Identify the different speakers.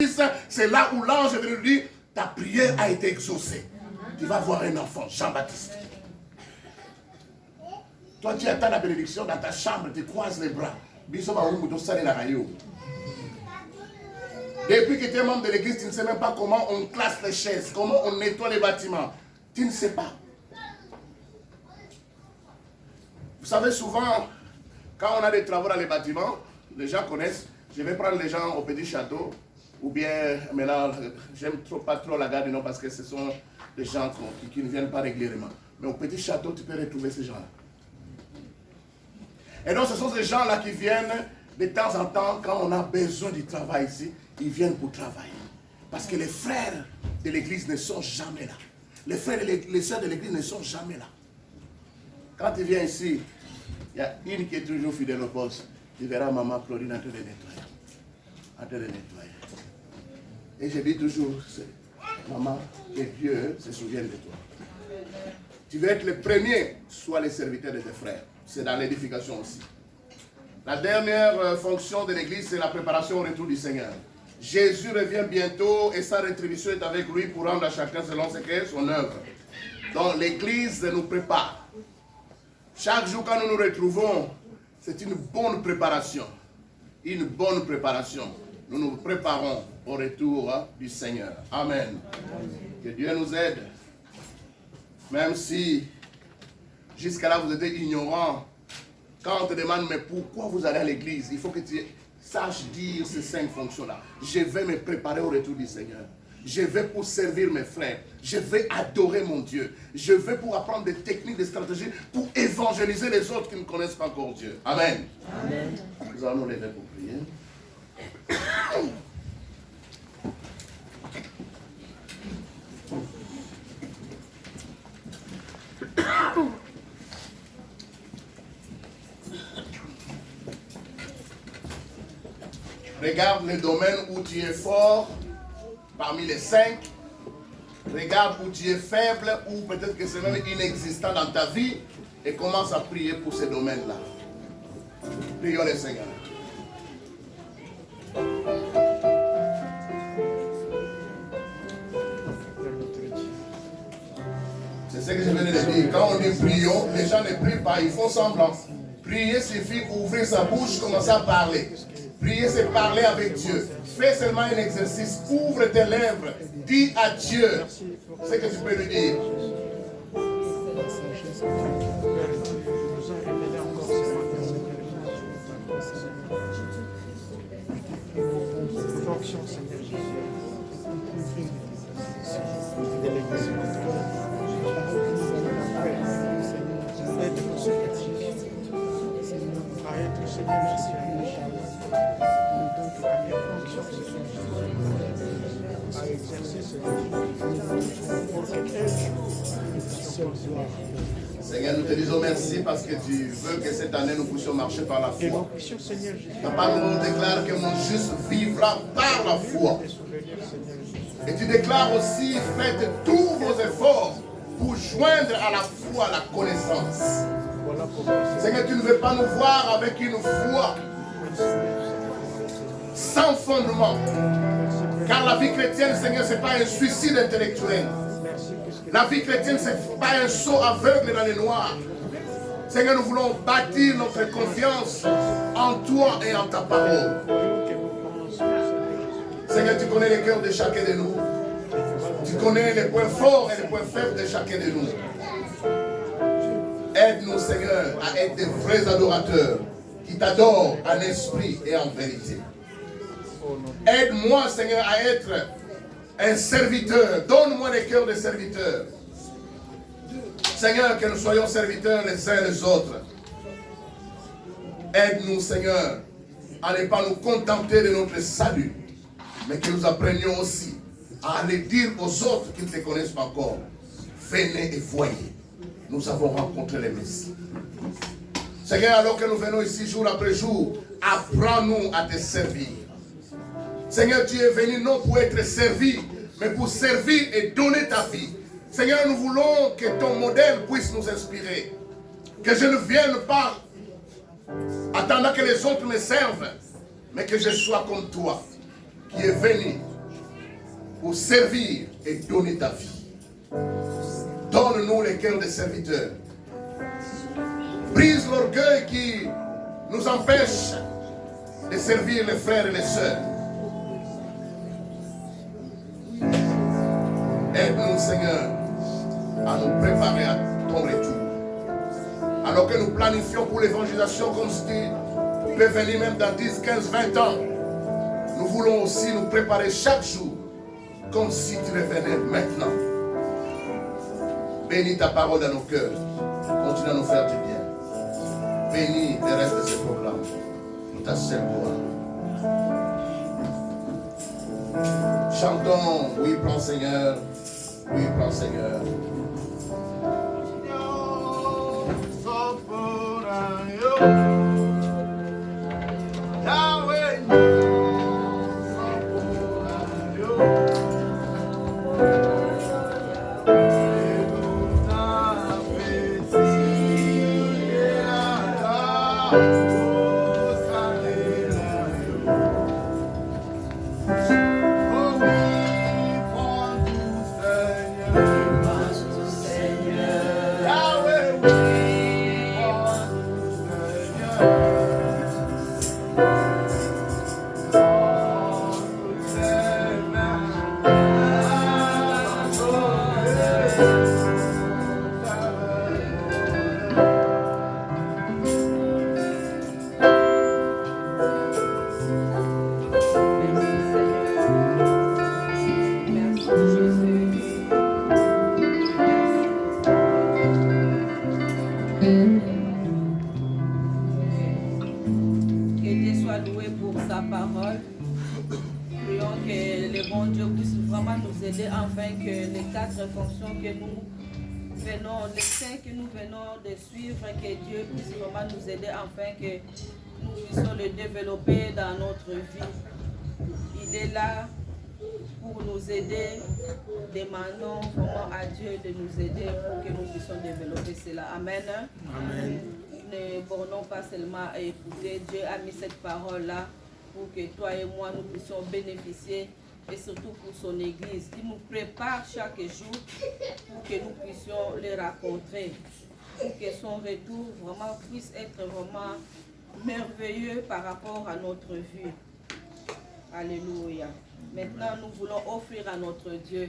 Speaker 1: c'est là où l'ange est venu lui dire, ta prière a été exaucée. Tu vas voir un enfant, Jean-Baptiste. Toi, tu attends la bénédiction dans ta chambre, tu croises les bras. Depuis que tu es membre de l'église, tu ne sais même pas comment on classe les chaises, comment on nettoie les bâtiments. Tu ne sais pas. Vous savez, souvent, quand on a des travaux dans les bâtiments, les gens connaissent. Je vais prendre les gens au petit château, ou bien, maintenant, j'aime pas trop la gare du Nord parce que ce sont des gens qui ne viennent pas régulièrement. Mais au petit château, tu peux retrouver ces gens-là. Et donc, ce sont ces gens-là qui viennent de temps en temps, quand on a besoin du travail ici, ils viennent pour travailler. Parce que les frères de l'église ne sont jamais là. Les frères et les sœurs de l'église ne sont jamais là. Quand tu viens ici, il y a une qui est toujours fidèle au poste. Tu verras maman Claudine en train de nettoyer. En train de nettoyer. Et je dis toujours, maman, que Dieu se souvienne de toi. Tu veux être le premier, sois le serviteur de tes frères. C'est dans l'édification aussi. La dernière fonction de l'église, c'est la préparation au retour du Seigneur. Jésus revient bientôt et sa rétribution est avec lui pour rendre à chacun selon ce qu'est son œuvre. Donc l'église nous prépare. Chaque jour quand nous nous retrouvons, c'est une bonne préparation. Une bonne préparation. Nous nous préparons au retour du Seigneur. Amen. Que Dieu nous aide. Même si jusqu'à là vous êtes ignorants, quand on te demande mais pourquoi vous allez à l'église, il faut que tu saches dire ces 5 fonctions-là. Je vais me préparer au retour du Seigneur. Je vais pour servir mes frères. Je vais adorer mon Dieu. Je vais pour apprendre des techniques, des stratégies pour évangéliser les autres qui ne connaissent pas encore Dieu. Amen. Amen. Nous allons nous lever pour prier. Regarde les domaines où tu es fort, parmi les 5. Regarde où tu es faible, ou peut-être que c'est même inexistant dans ta vie, et commence à prier pour ces domaines-là. Prions le Seigneur. C'est ce que je venais de dire. Quand on dit prions, les gens ne prient pas, ils font semblant. Prier suffit ouvrir sa bouche, commencer à parler. Prier, c'est parler avec Dieu. Fais seulement un exercice. Ouvre tes lèvres. Dis à Dieu ce que tu peux lui dire.
Speaker 2: Fonction, Seigneur Jésus. Aide-nous, Seigneur Jésus. À être, Seigneur Jésus. À exercer ce pour que
Speaker 1: Seigneur, nous te disons merci parce que tu veux que cette année nous puissions marcher par la foi. Ta parole nous déclare que mon juste vivra par la foi. Et tu déclares aussi, faites tous vos efforts pour joindre à la foi la connaissance. Seigneur, tu ne veux pas nous voir avec une foi sans fondement. Car la vie chrétienne, Seigneur, ce n'est pas un suicide intellectuel. La vie chrétienne, ce n'est pas un saut aveugle dans les noirs. Seigneur, nous voulons bâtir notre confiance en toi et en ta parole. Seigneur, tu connais les cœurs de chacun de nous. Tu connais les points forts et les points faibles de chacun de nous. Aide-nous, Seigneur, à être des vrais adorateurs qui t'adorent en esprit et en vérité. Aide-moi, Seigneur, à être un serviteur. Donne-moi les cœurs de serviteurs. Seigneur, que nous soyons serviteurs les uns les autres. Aide-nous, Seigneur, à ne pas nous contenter de notre salut, mais que nous apprenions aussi à aller dire aux autres qui ne te connaissent pas encore, venez et voyez, nous avons rencontré le Messie. Seigneur, alors que nous venons ici jour après jour, apprends-nous à te servir. Seigneur, tu es venu non pour être servi, mais pour servir et donner ta vie. Seigneur, nous voulons que ton modèle puisse nous inspirer. Que je ne vienne pas attendant que les autres me servent, mais que je sois comme toi, qui est venu pour servir et donner ta vie. Donne-nous les cœurs des serviteurs. Brise l'orgueil qui nous empêche de servir les frères et les sœurs. Aide-nous, Seigneur, à nous préparer à ton retour. Alors que nous planifions pour l'évangélisation comme si tu peux venir même dans 10, 15, 20 ans. Nous voulons aussi nous préparer chaque jour comme si tu revenais maintenant. Bénis ta parole dans nos cœurs. Continue à nous faire du bien. Bénis le reste de ce programme. Nous ta seule gloire. Chantons, oui, prends Seigneur. Oui, prends Seigneur.
Speaker 3: Afin que les 4 fonctions que nous venons, les 5 que nous venons de suivre, que Dieu puisse vraiment nous aider afin que nous puissions le développer dans notre vie. Il est là pour nous aider. Demandons vraiment à Dieu de nous aider pour que nous puissions développer cela. Amen. Amen. Ne bornons pas seulement à écouter. Dieu a mis cette parole-là pour que toi et moi nous puissions bénéficier. Et surtout pour son Église, qui nous prépare chaque jour pour que nous puissions les rencontrer, pour que son retour vraiment puisse être vraiment merveilleux par rapport à notre vie. Alléluia. Maintenant, nous voulons offrir à notre Dieu